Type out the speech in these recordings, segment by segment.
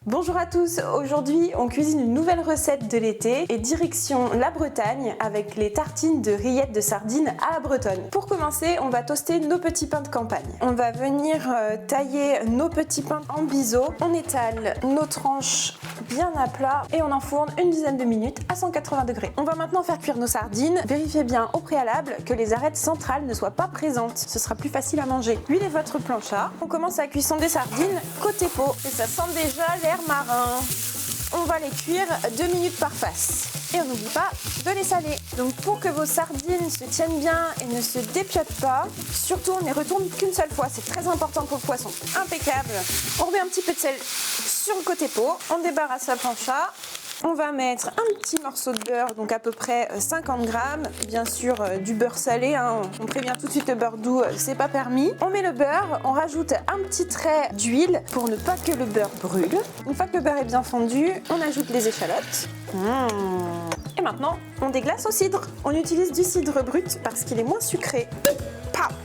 Bonjour à tous, aujourd'hui on cuisine une nouvelle recette de l'été et direction la Bretagne avec les tartines de rillettes de sardines à la bretonne. Pour commencer, on va toaster nos petits pains de campagne. On va venir tailler nos petits pains en biseau. On étale nos tranches bien à plat et on enfourne une dizaine de minutes à 180 degrés. On va maintenant faire cuire nos sardines. Vérifiez bien au préalable que les arêtes centrales ne soient pas présentes. Ce sera plus facile à manger. Huilez votre plancha. On commence la cuisson des sardines côté peau et ça sent déjà l'air marin. On va les cuire 2 minutes par face. Et on n'oublie pas de les saler. Donc pour que vos sardines se tiennent bien et ne se dépiotent pas, surtout on ne les retourne qu'une seule fois, c'est très important pour le poisson. Impeccable. On remet un petit peu de sel sur le côté peau, on débarrasse la plancha. On va mettre un petit morceau de beurre, donc à peu près 50 grammes. Bien sûr, du beurre salé, hein. On prévient tout de suite le beurre doux, c'est pas permis. On met le beurre, on rajoute un petit trait d'huile pour ne pas que le beurre brûle. Une fois que le beurre est bien fondu, on ajoute les échalotes. Et maintenant, on déglace au cidre. On utilise du cidre brut parce qu'il est moins sucré.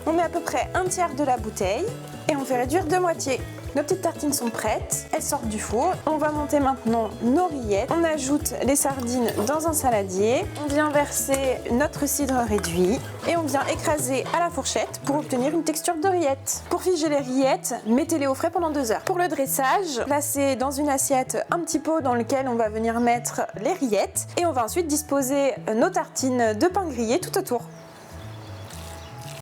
On met à peu près un tiers de la bouteille et on fait réduire de moitié. Nos petites tartines sont prêtes, elles sortent du four. On va monter maintenant nos rillettes. On ajoute les sardines dans un saladier. On vient verser notre cidre réduit et on vient écraser à la fourchette pour obtenir une texture de rillettes. Pour figer les rillettes, mettez-les au frais pendant 2 heures. Pour le dressage, placez dans une assiette un petit pot dans lequel on va venir mettre les rillettes et on va ensuite disposer nos tartines de pain grillé tout autour.